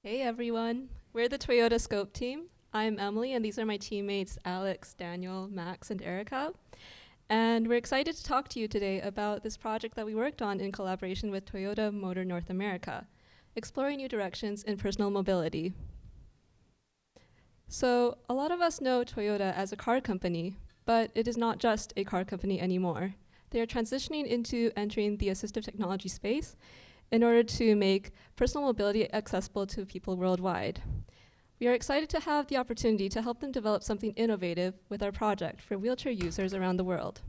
Hey everyone, we're the Toyota Scope team. I'm Emily, and these are my teammates Alex, Daniel, Max, and Erica. And we're excited to talk to you today about this project that we worked on in collaboration with Toyota Motor North America, exploring new directions in personal mobility. So, a lot of us know Toyota as a car company, but it is not just a car company anymore. They are transitioning into entering the assistive technology space in order to make personal mobility accessible to people worldwide. We are excited to have the opportunity to help them develop something innovative with our project for wheelchair users around the world.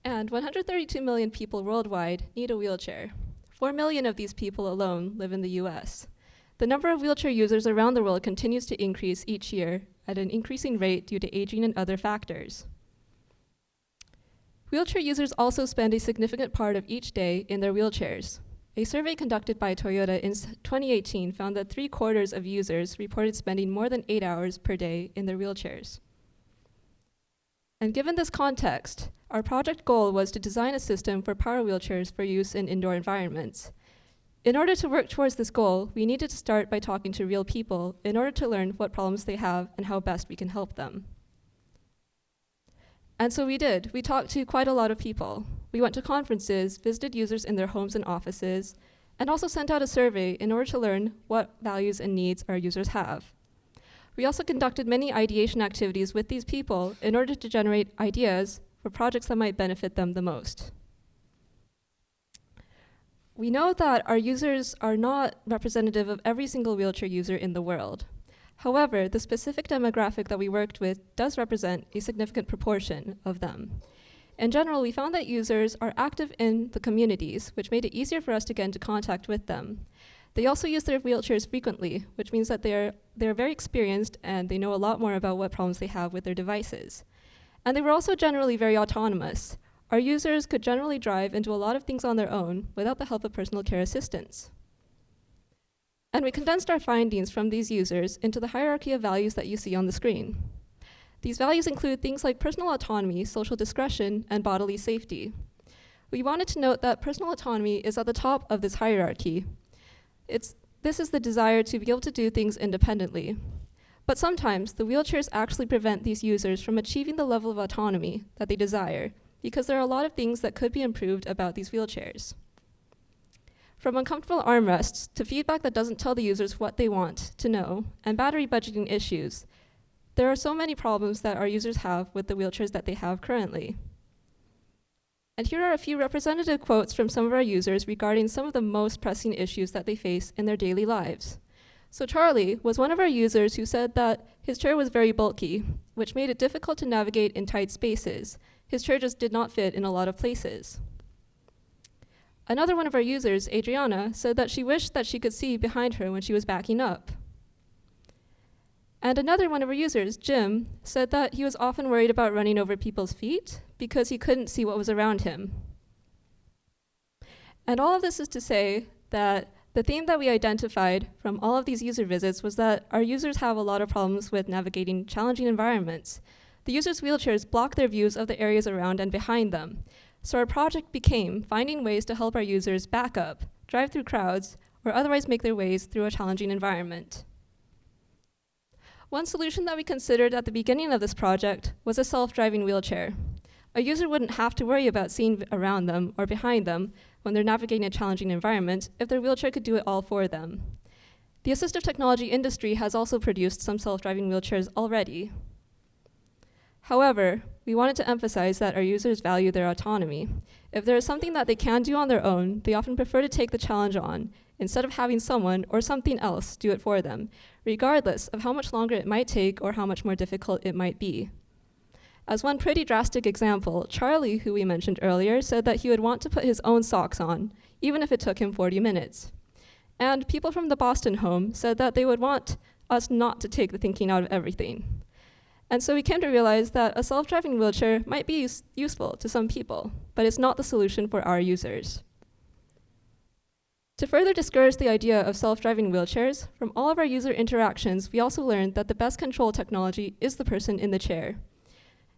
And 132 million people worldwide need a wheelchair. 4 million of these people alone live in the US. The number of wheelchair users around the world continues to increase each year at an increasing rate due to aging and other factors. Wheelchair users also spend a significant part of each day in their wheelchairs. A survey conducted by Toyota in 2018 found that 3/4 of users reported spending more than 8 hours per day in their wheelchairs. And given this context, our project goal was to design a system for power wheelchairs for use in indoor environments. In order to work towards this goal, we needed to start by talking to real people in order to learn what problems they have and how best we can help them. And so we did. We talked to quite a lot of people. We went to conferences, visited users in their homes and offices, and also sent out a survey in order to learn what values and needs our users have. We also conducted many ideation activities with these people in order to generate ideas for projects that might benefit them the most. We know that our users are not representative of every single wheelchair user in the world. However, the specific demographic that we worked with does represent a significant proportion of them. In general, we found that users are active in the communities, which made it easier for us to get into contact with them. They also use their wheelchairs frequently, which means that they're very experienced and they know a lot more about what problems they have with their devices. And they were also generally very autonomous. Our users could generally drive and do a lot of things on their own without the help of personal care assistants. And we condensed our findings from these users into the hierarchy of values that you see on the screen. These values include things like personal autonomy, social discretion, and bodily safety. We wanted to note that personal autonomy is at the top of this hierarchy. This is the desire to be able to do things independently. But sometimes the wheelchairs actually prevent these users from achieving the level of autonomy that they desire, because there are a lot of things that could be improved about these wheelchairs. From uncomfortable armrests to feedback that doesn't tell the users what they want to know, and battery budgeting issues, there are so many problems that our users have with the wheelchairs that they have currently. And here are a few representative quotes from some of our users regarding some of the most pressing issues that they face in their daily lives. So Charlie was one of our users who said that his chair was very bulky, which made it difficult to navigate in tight spaces. His chair just did not fit in a lot of places. Another one of our users, Adriana, said that she wished that she could see behind her when she was backing up. And another one of our users, Jim, said that he was often worried about running over people's feet because he couldn't see what was around him. And all of this is to say that the theme that we identified from all of these user visits was that our users have a lot of problems with navigating challenging environments. The users' wheelchairs block their views of the areas around and behind them. So our project became finding ways to help our users back up, drive through crowds, or otherwise make their ways through a challenging environment. One solution that we considered at the beginning of this project was a self-driving wheelchair. A user wouldn't have to worry about seeing around them or behind them when they're navigating a challenging environment if their wheelchair could do it all for them. The assistive technology industry has also produced some self-driving wheelchairs already. However, we wanted to emphasize that our users value their autonomy. If there is something that they can do on their own, they often prefer to take the challenge on, instead of having someone or something else do it for them, regardless of how much longer it might take or how much more difficult it might be. As one pretty drastic example, Charlie, who we mentioned earlier, said that he would want to put his own socks on, even if it took him 40 minutes. And people from the Boston home said that they would want us not to take the thinking out of everything. And so we came to realize that a self-driving wheelchair might be useful to some people, but it's not the solution for our users. To further discourage the idea of self-driving wheelchairs, from all of our user interactions, we also learned that the best control technology is the person in the chair.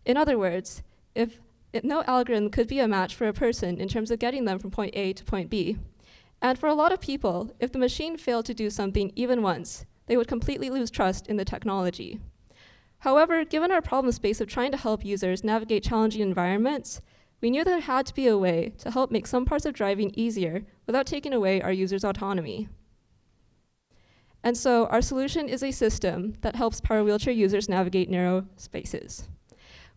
In other words, if no algorithm could be a match for a person in terms of getting them from point A to point B, And for a lot of people, if the machine failed to do something even once, they would completely lose trust in the technology. However, given our problem space of trying to help users navigate challenging environments, we knew there had to be a way to help make some parts of driving easier without taking away our users' autonomy. And so our solution is a system that helps power wheelchair users navigate narrow spaces.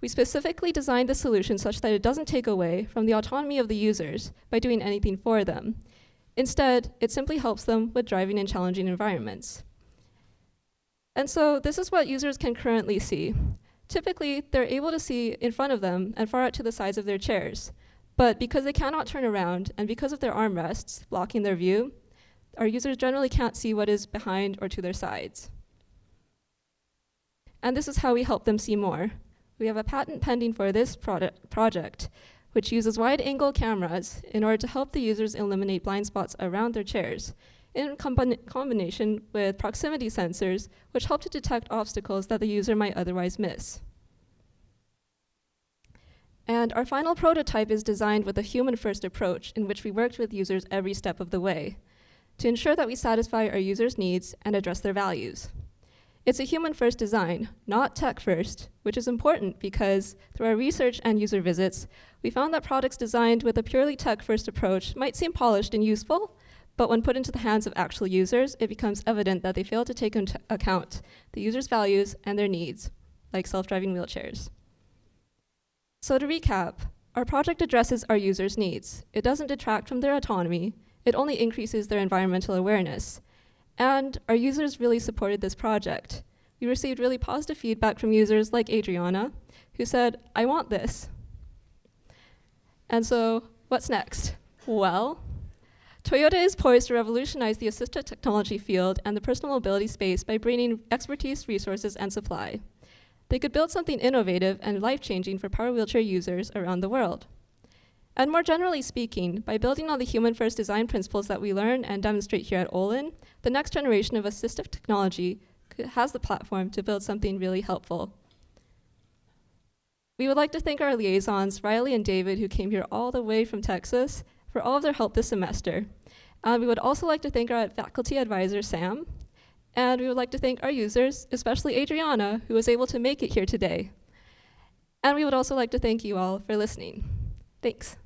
We specifically designed the solution such that it doesn't take away from the autonomy of the users by doing anything for them. Instead, it simply helps them with driving in challenging environments. And so this is what users can currently see. Typically, they're able to see in front of them and far out to the sides of their chairs. But because they cannot turn around and because of their armrests blocking their view, our users generally can't see what is behind or to their sides. And this is how we help them see more. We have a patent pending for this project, which uses wide-angle cameras in order to help the users eliminate blind spots around their chairs, in combination with proximity sensors, which help to detect obstacles that the user might otherwise miss. And our final prototype is designed with a human-first approach in which we worked with users every step of the way to ensure that we satisfy our users' needs and address their values. It's a human-first design, not tech-first, which is important because through our research and user visits, we found that products designed with a purely tech-first approach might seem polished and useful, but when put into the hands of actual users, it becomes evident that they fail to take into account the user's values and their needs, like self-driving wheelchairs. So to recap, our project addresses our users' needs. It doesn't detract from their autonomy, it only increases their environmental awareness. And our users really supported this project. We received really positive feedback from users like Adriana, who said, "I want this." And so, what's next? Well, Toyota is poised to revolutionize the assistive technology field and the personal mobility space by bringing expertise, resources, and supply. They could build something innovative and life-changing for power wheelchair users around the world. And more generally speaking, by building on the human-first design principles that we learn and demonstrate here at Olin, the next generation of assistive technology has the platform to build something really helpful. We would like to thank our liaisons, Riley and David, who came here all the way from Texas, for all of their help this semester. And we would also like to thank our faculty advisor, Sam. And we would like to thank our users, especially Adriana, who was able to make it here today. And we would also like to thank you all for listening. Thanks.